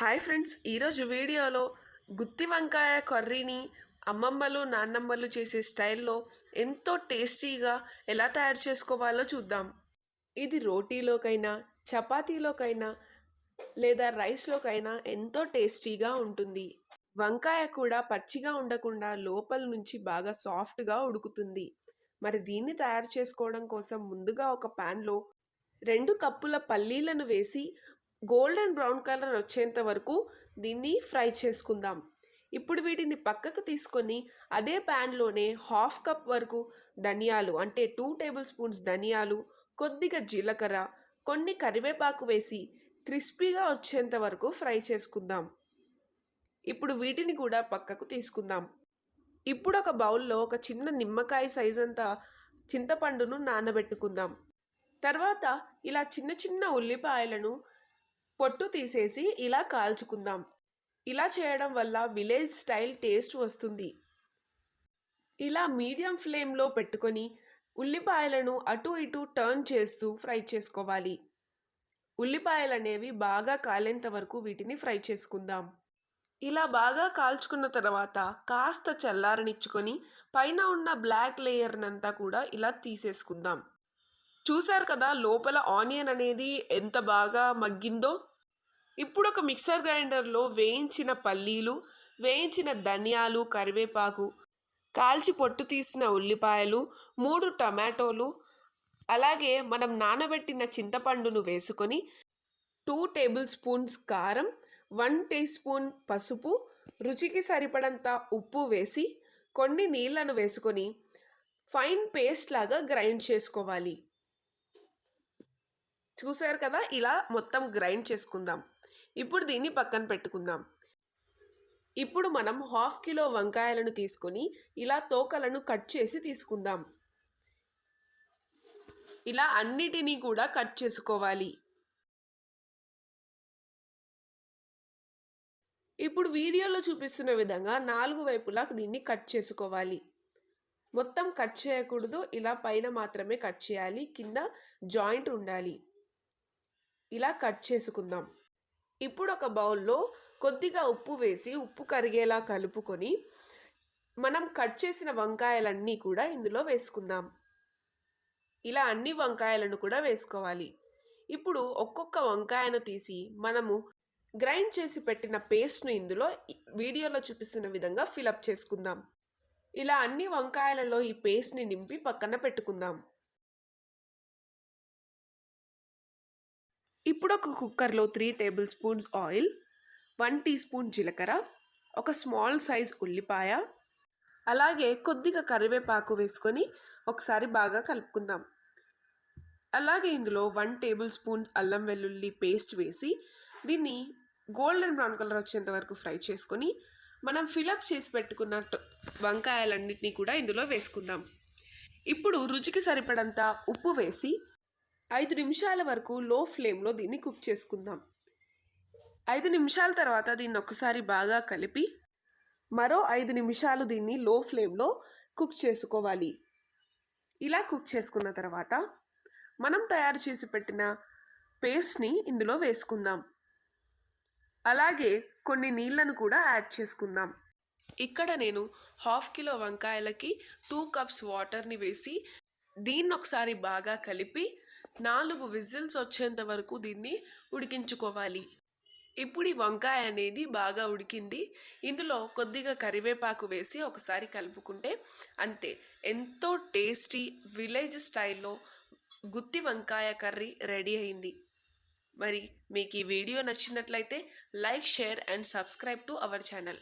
Hi friends, ఈరోజు వీడియోలో గుత్తి వంకాయ కర్రీని అమ్మమ్మలు నాన్నమ్మలు చేసే స్టైల్లో ఎంతో టేస్టీగా ఎలా తయారు చేసుకోవాలో చూద్దాం. ఇది రోటీలోకైనా చపాతీలోకైనా లేదా రైస్లోకైనా ఎంతో టేస్టీగా ఉంటుంది. వంకాయ కూడా పచ్చిగా ఉండకుండా లోపల నుంచి బాగా సాఫ్ట్గా ఉడుకుతుంది. మరి దీన్ని తయారు చేసుకోవడం కోసం ముందుగా ఒక ప్యాన్లో 2 కప్పుల పల్లీలను వేసి గోల్డెన్ బ్రౌన్ కలర్ వచ్చేంత వరకు దీన్ని ఫ్రై చేసుకుందాం. ఇప్పుడు వీటిని పక్కకు తీసుకొని అదే ప్యాన్లోనే 1/2 కప్ వరకు ధనియాలు అంటే 2 టేబుల్ స్పూన్స్ ధనియాలు, కొద్దిగా జీలకర్ర, కొన్ని కరివేపాకు వేసి క్రిస్పీగా వచ్చేంత వరకు ఫ్రై చేసుకుందాం. ఇప్పుడు వీటిని కూడా పక్కకు తీసుకుందాం. ఇప్పుడు ఒక బౌల్లో ఒక చిన్న నిమ్మకాయ సైజ్ అంతా చింతపండును నానబెట్టుకుందాం. తర్వాత ఇలా చిన్న చిన్న ఉల్లిపాయలను పొట్టు తీసేసి ఇలా కాల్చుకుందాం. ఇలా చేయడం వల్ల విలేజ్ స్టైల్ టేస్ట్ వస్తుంది. ఇలా మీడియం ఫ్లేమ్లో పెట్టుకొని ఉల్లిపాయలను అటు ఇటు టర్న్ చేస్తూ ఫ్రై చేసుకోవాలి. ఉల్లిపాయలు అనేవి బాగా కాలేంత వరకు వీటిని ఫ్రై చేసుకుందాం. ఇలా బాగా కాల్చుకున్న తర్వాత కాస్త చల్లారనిచ్చుకొని పైన ఉన్న బ్లాక్ లేయర్నంతా కూడా ఇలా తీసేసుకుందాం. చూసారు కదా లోపల ఆనియన్ అనేది ఎంత బాగా మగ్గిందో. ఇప్పుడు ఒక మిక్సర్ గ్రైండర్లో వేయించిన పల్లీలు, వేయించిన ధనియాలు, కరివేపాకు, కాల్చి పొట్టు తీసిన ఉల్లిపాయలు, 3 టమాటోలు, అలాగే మనం నానబెట్టిన చింతపండును వేసుకొని 2 టేబుల్ స్పూన్స్ కారం, 1 టీ స్పూన్ పసుపు, రుచికి సరిపడంత ఉప్పు వేసి కొన్ని నీళ్లను వేసుకొని ఫైన్ పేస్ట్ లాగా గ్రైండ్ చేసుకోవాలి. చూసారు కదా, ఇలా మొత్తం గ్రైండ్ చేసుకుందాం. ఇప్పుడు దీన్ని పక్కన పెట్టుకుందాం. ఇప్పుడు మనం 1/2 కిలో వంకాయలను తీసుకొని ఇలా తోకలను కట్ చేసి తీసుకుందాం. ఇలా అన్నిటినీ కూడా కట్ చేసుకోవాలి. ఇప్పుడు వీడియోలో చూపిస్తున్న విధంగా 4 వైపులా దీన్ని కట్ చేసుకోవాలి. మొత్తం కట్ చేయకూడదు, ఇలా పైన మాత్రమే కట్ చేయాలి, కింద జాయింట్ ఉండాలి. ఇలా కట్ చేసుకుందాం. ఇప్పుడు ఒక బౌల్లో కొద్దిగా ఉప్పు వేసి ఉప్పు కరిగేలా కలుపుకొని మనం కట్ చేసిన వంకాయలన్నీ కూడా ఇందులో వేసుకుందాం. ఇలా అన్ని వంకాయలను కూడా వేసుకోవాలి. ఇప్పుడు ఒక్కొక్క వంకాయను తీసి మనము గ్రైండ్ చేసి పెట్టిన పేస్ట్ను ఇందులో వీడియోలో చూపిస్తున్న విధంగా ఫిలప్ చేసుకుందాం. ఇలా అన్ని వంకాయలలో ఈ పేస్ట్ని నింపి పక్కన పెట్టుకుందాం. ఇప్పుడు ఒక కుక్కర్లో 3 tablespoons oil, 1 teaspoon జీలకర్ర, ఒక స్మాల్ సైజ్ ఉల్లిపాయ, అలాగే కొద్దిగా కరివేపాకు వేసుకొని ఒకసారి బాగా కలుపుకుందాం. అలాగే ఇందులో 1 టేబుల్ స్పూన్ అల్లం వెల్లుల్లి పేస్ట్ వేసి దీన్ని గోల్డెన్ బ్రౌన్ కలర్ వచ్చేంత వరకు ఫ్రై చేసుకొని మనం ఫిలప్ చేసి పెట్టుకున్న వంకాయలన్నింటినీ కూడా ఇందులో వేసుకుందాం. ఇప్పుడు రుచికి సరిపడంత ఉప్పు వేసి 5 నిమిషాల వరకు లో ఫ్లేమ్లో దీన్ని కుక్ చేసుకుందాం. 5 నిమిషాల తర్వాత దీన్ని ఒకసారి బాగా కలిపి మరో 5 నిమిషాలు దీన్ని లో ఫ్లేమ్లో కుక్ చేసుకోవాలి. ఇలా కుక్ చేసుకున్న తర్వాత మనం తయారు చేసి పెట్టిన పేస్ట్ని ఇందులో వేసుకుందాం. అలాగే కొన్ని నీళ్లను కూడా యాడ్ చేసుకుందాం. ఇక్కడ నేను 1/2 కిలో వంకాయలకి 2 కప్స్ వాటర్ని వేసి దీన్ని ఒకసారి బాగా కలిపి 4 విజిల్స్ వచ్చేంత వరకు దీన్ని ఉడికించుకోవాలి. ఇప్పుడు ఈ వంకాయ అనేది బాగా ఉడికింది. ఇందులో కొద్దిగా కరివేపాకు వేసి ఒకసారి కలుపుకుంటే అంతే, ఎంతో టేస్టీ విలేజ్ స్టైల్లో గుత్తి వంకాయ కర్రీ రెడీ అయింది. మరి మీకు ఈ వీడియో నచ్చినట్లయితే like, share and subscribe to our channel.